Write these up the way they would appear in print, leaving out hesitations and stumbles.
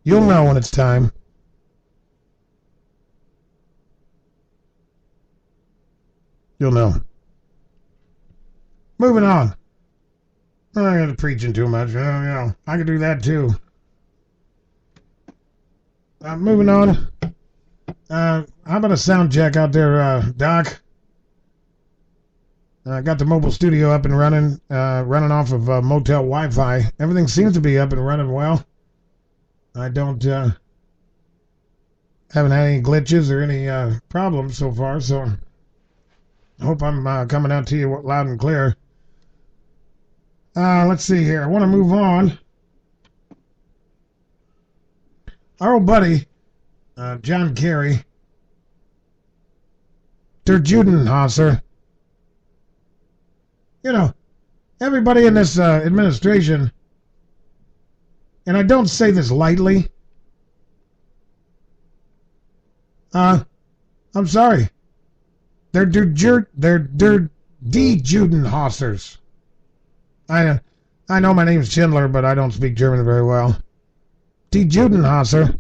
You'll know when it's time. You'll know. Moving on. I ain't preaching too much. I could do that too. Moving on. How about a sound check out there, Doc? Got the mobile studio up and running, running off of motel Wi-Fi. Everything seems to be up and running well. I don't haven't had any glitches or any problems so far, so I hope I'm coming out to you loud and clear. Let's see here. I want to move on. Our old buddy, John Kerry, der Judenhasser. You know, everybody in this administration, and I don't say this lightly. I'm sorry. They're de-Judenhassers. I know my name's Schindler, but I don't speak German very well. De-Judenhasser.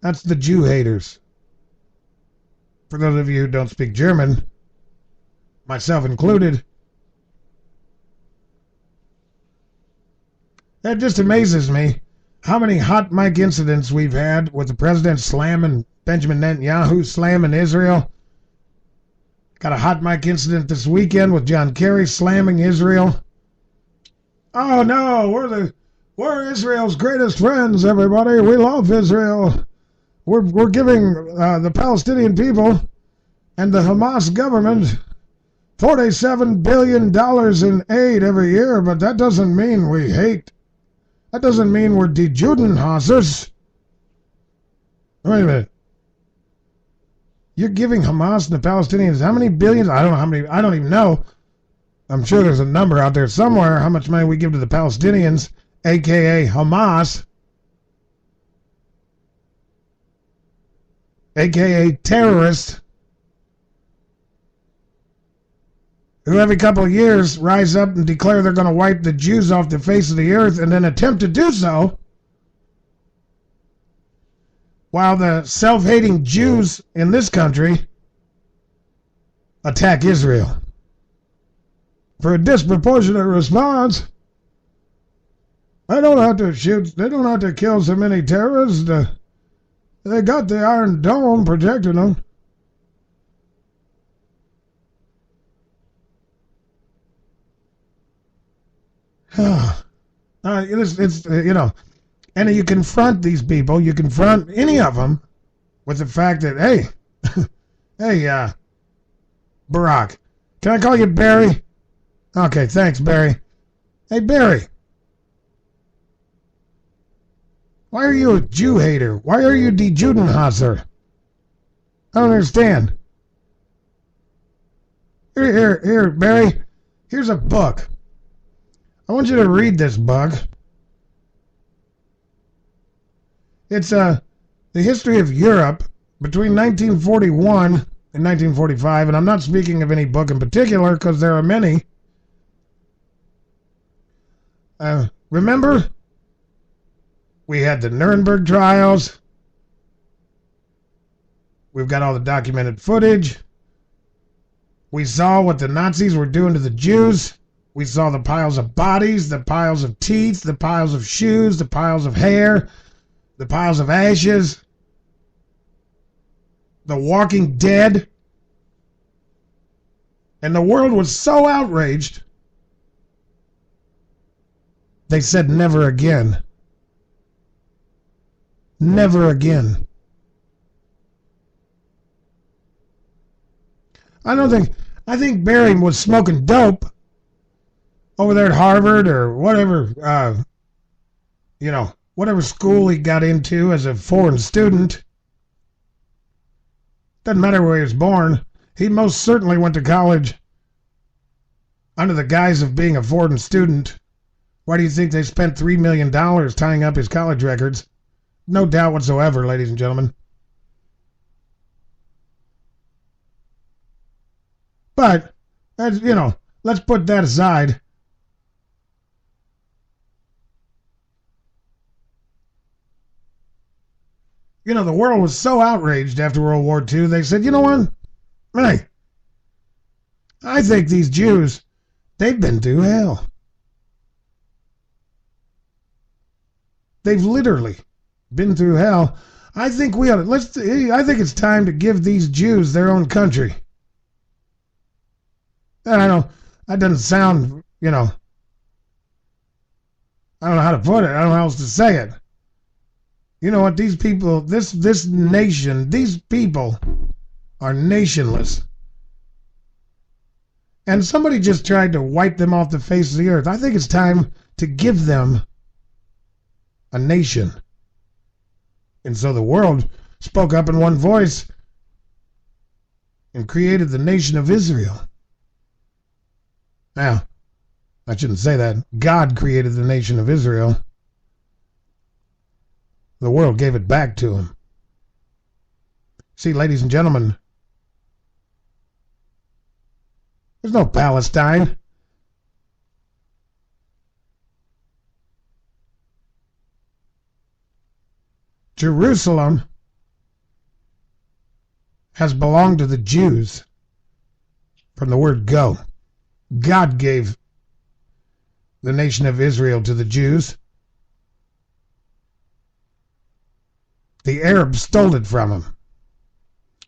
That's the Jew haters. For those of you who don't speak German, myself included, it just amazes me how many hot mic incidents we've had with the president slamming Benjamin Netanyahu, slamming Israel. Got a hot mic incident this weekend with John Kerry slamming Israel. Oh no, we're Israel's greatest friends, everybody. We love Israel. We're giving the Palestinian people and the Hamas government $47 billion in aid every year, but that doesn't mean we hate. That doesn't mean we're de-Judenhassers. Wait a minute. You're giving Hamas and the Palestinians how many billions? I don't know how many. I don't even know. I'm sure there's a number out there somewhere how much money we give to the Palestinians, a.k.a. Hamas, a.k.a. terrorists, who every couple of years rise up and declare they're going to wipe the Jews off the face of the earth and then attempt to do so, while the self-hating Jews in this country attack Israel. For a disproportionate response, they don't have to shoot, they don't have to kill so many terrorists. They got the Iron Dome protecting them. It's you know, and you confront these people, you confront any of them with the fact that, hey, hey, Barack, can I call you Barry? Okay, thanks, Barry. Hey, Barry, why are you a Jew hater? Why are you de-Judenhasser? I don't understand. Here, Barry, here's a book. I want you to read this book. It's the history of Europe between 1941 and 1945, and I'm not speaking of any book in particular because there are many. Remember, we had the Nuremberg trials. We've got all the documented footage. We saw what the Nazis were doing to the Jews. We saw the piles of bodies, the piles of teeth, the piles of shoes, the piles of hair, the piles of ashes, the Walking Dead. And the world was so outraged, they said never again. Never again. I think Barry was smoking dope over there at Harvard or whatever, whatever school he got into as a foreign student. Doesn't matter where he was born. He most certainly went to college under the guise of being a foreign student. Why do you think they spent $3 million tying up his college records? No doubt whatsoever, ladies and gentlemen. But, let's put that aside. The world was so outraged after World War II, they said, you know what? Hey, I think these Jews, they've been through hell. They've literally been through hell. I think we ought to, I think it's time to give these Jews their own country. And I know that doesn't sound, I don't know how to put it. I don't know how else to say it. You know what? These people, this nation, these people are nationless. And somebody just tried to wipe them off the face of the earth. I think it's time to give them a nation. And so the world spoke up in one voice and created the nation of Israel. Now, I shouldn't say that. God created the nation of Israel. The world gave it back to him. See, ladies and gentlemen, there's no Palestine. Jerusalem has belonged to the Jews from the word go. God gave the nation of Israel to the Jews. The Arabs stole it from them.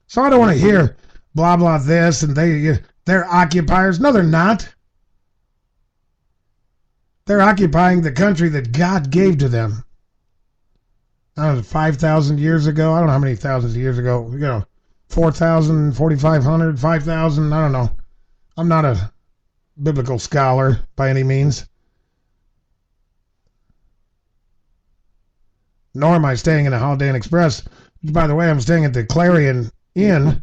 So I don't want to hear blah, blah, this, and they're occupiers. No, they're not. They're occupying the country that God gave to them. I don't know, 5,000 years ago. I don't know how many thousands of years ago. 4,000, 4,500, 5,000. I don't know. I'm not a biblical scholar by any means. Nor am I staying in a Holiday Inn Express. By the way, I'm staying at the Clarion Inn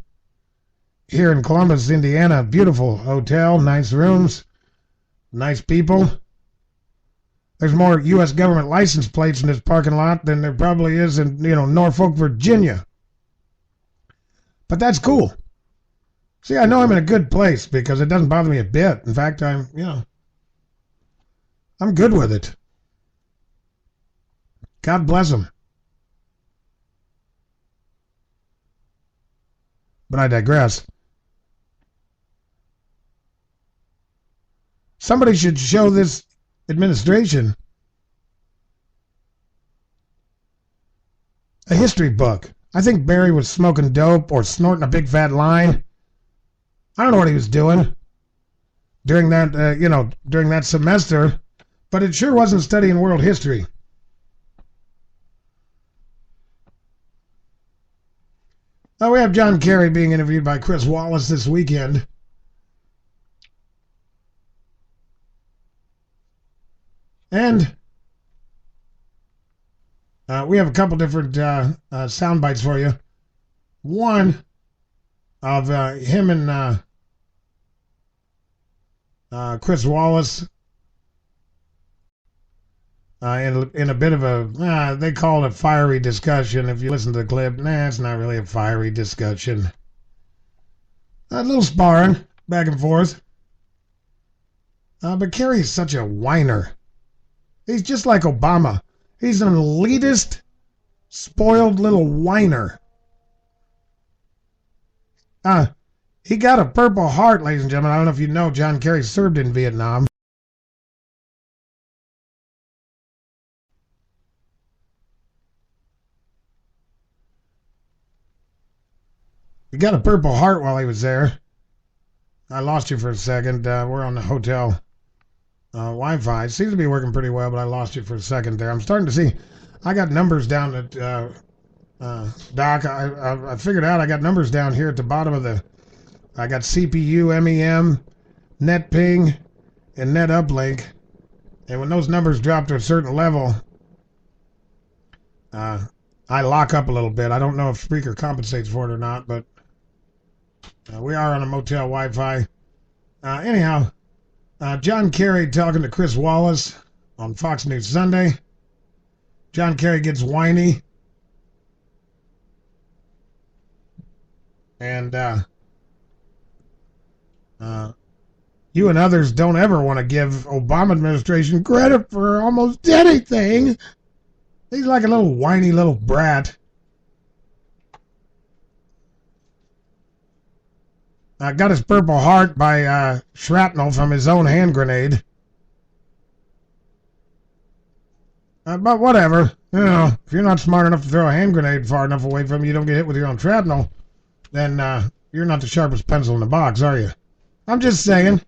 here in Columbus, Indiana. Beautiful hotel, nice rooms, nice people. There's more U.S. government license plates in this parking lot than there probably is in, Norfolk, Virginia. But that's cool. See, I know I'm in a good place because it doesn't bother me a bit. In fact, I'm good with it. God bless them. But I digress. Somebody should show this administration a history book. I think Barry was smoking dope or snorting a big fat line. I don't know what he was doing during that, during that semester, but it sure wasn't studying world history. Now we have John Kerry being interviewed by Chris Wallace this weekend. And we have a couple different sound bites for you. One of him and Chris Wallace in a bit of a, they call it a fiery discussion. If you listen to the clip, it's not really a fiery discussion. A little sparring back and forth. But Kerry is such a whiner. He's just like Obama. He's an elitist, spoiled little whiner. He got a Purple Heart, ladies and gentlemen. I don't know if you know, John Kerry served in Vietnam. He got a Purple Heart while he was there. I lost you for a second. We're on the hotel Wi-Fi. It seems to be working pretty well, but I lost you for a second there. I'm starting to see. I got numbers down at Doc. I figured out I got numbers down here at the bottom of the. I got CPU, MEM, net ping, and net uplink. And when those numbers drop to a certain level, I lock up a little bit. I don't know if Spreaker compensates for it or not, but we are on a motel Wi-Fi. Anyhow, John Kerry talking to Chris Wallace on Fox News Sunday. John Kerry gets whiny. And you and others don't ever want to give Obama administration credit for almost anything. He's like a little whiny little brat. Got his Purple Heart by shrapnel from his own hand grenade. But whatever. You know, if you're not smart enough to throw a hand grenade far enough away from you don't get hit with your own shrapnel, then you're not the sharpest pencil in the box, are you? I'm just saying.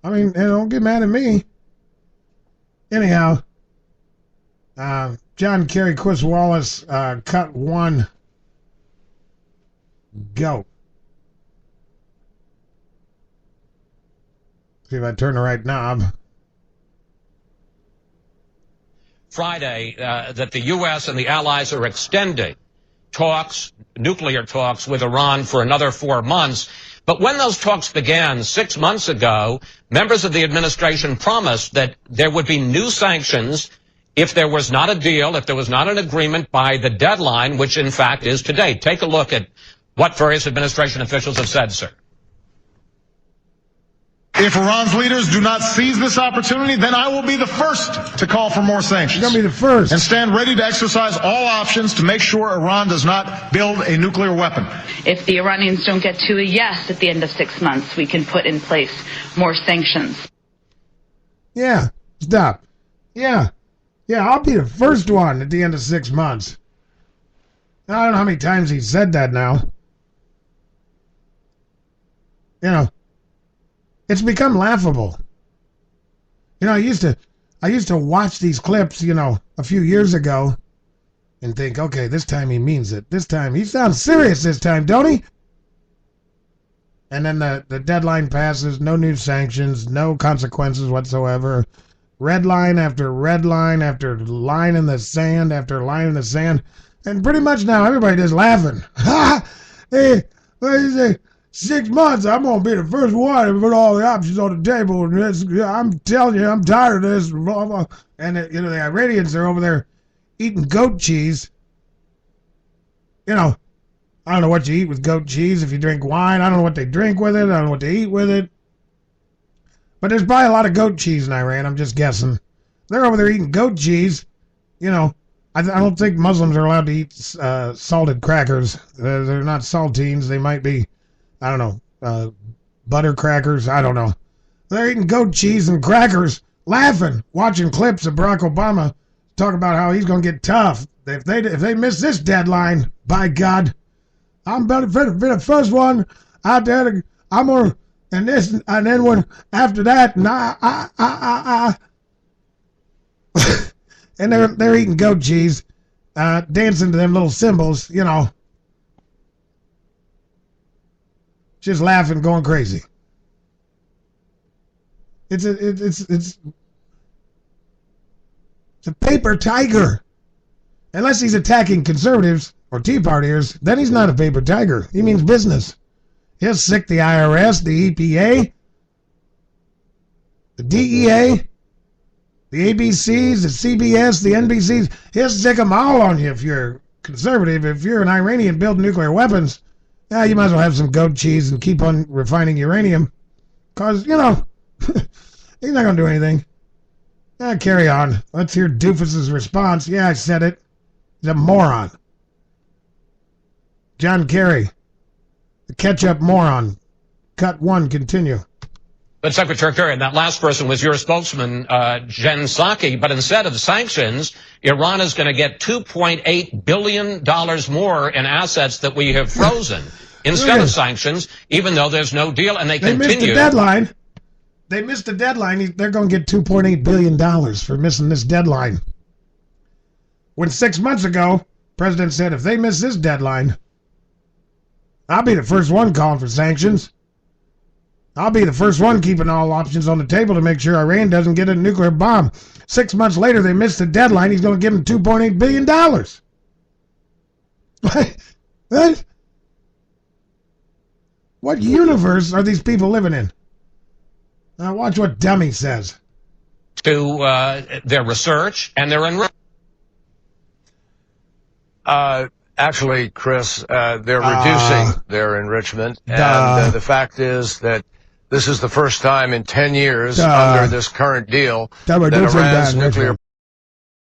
I mean, don't get mad at me. Anyhow, John Kerry, Chris Wallace, cut one. Go. See if I turn the right knob. Friday, that the U.S. and the allies are extending talks, nuclear talks with Iran for another 4 months. But when those talks began 6 months ago, members of the administration promised that there would be new sanctions if there was not a deal, if there was not an agreement by the deadline, which in fact is today. Take a look at what various administration officials have said, sir. If Iran's leaders do not seize this opportunity, then I will be the first to call for more sanctions. You're going to be the first. And stand ready to exercise all options to make sure Iran does not build a nuclear weapon. If the Iranians don't get to a yes at the end of 6 months, we can put in place more sanctions. Yeah, stop. Yeah, I'll be the first one at the end of 6 months. I don't know how many times he said that now. You know. It's become laughable. You know, I used to watch these clips, you know, a few years ago and think, okay, this time he means it. This time he sounds serious this time, don't he? And then the deadline passes, no new sanctions, no consequences whatsoever. Red line after red line after line in the sand after line in the sand. And pretty much now everybody just laughing. Hey, what do you say? 6 months, I'm going to be the first one to put all the options on the table. And I'm telling you, I'm tired of this. And, you know, the Iranians are over there eating goat cheese. You know, I don't know what you eat with goat cheese. If you drink wine, I don't know what they drink with it. I don't know what they eat with it. But there's probably a lot of goat cheese in Iran. I'm just guessing. They're over there eating goat cheese. You know, I don't think Muslims are allowed to eat salted crackers. They're not saltines. They might be, I don't know, butter crackers. I don't know. They're eating goat cheese and crackers, laughing, watching clips of Barack Obama talk about how he's going to get tough. If they miss this deadline, by God, I'm better for the first one out there. I'm gonna and this and then when after that, and they're eating goat cheese, dancing to them little cymbals, you know. Just laughing, going crazy. It's a paper tiger. Unless he's attacking conservatives or Tea Partiers, then he's not a paper tiger. He means business. He'll sick the IRS, the EPA, the DEA, the ABCs, the CBS, the NBCs. He'll sick them all on you if you're conservative. If you're an Iranian building nuclear weapons, you might as well have some goat cheese and keep on refining uranium. Because, you know, he's not going to do anything. Carry on. Let's hear Doofus's response. Yeah, I said it. He's a moron. John Kerry, the catch-up moron. Cut one, continue. But Secretary Kerry, and that last person was your spokesman, Jen Psaki, but instead of sanctions, Iran is going to get $2.8 billion more in assets that we have frozen instead of sanctions, even though there's no deal, and they continue. Missed the deadline. They missed the deadline. They're going to get $2.8 billion for missing this deadline. When 6 months ago, President said, if they miss this deadline, I'll be the first one calling for sanctions. I'll be the first one keeping all options on the table to make sure Iran doesn't get a nuclear bomb. 6 months later, they missed the deadline. He's going to give them $2.8 billion. What universe are these people living in? Now watch what Dummy says. To their research and their enrichment. Actually, Chris, they're reducing their enrichment. And the fact is that this is the first time in 10 years under this current deal that Iran's nuclear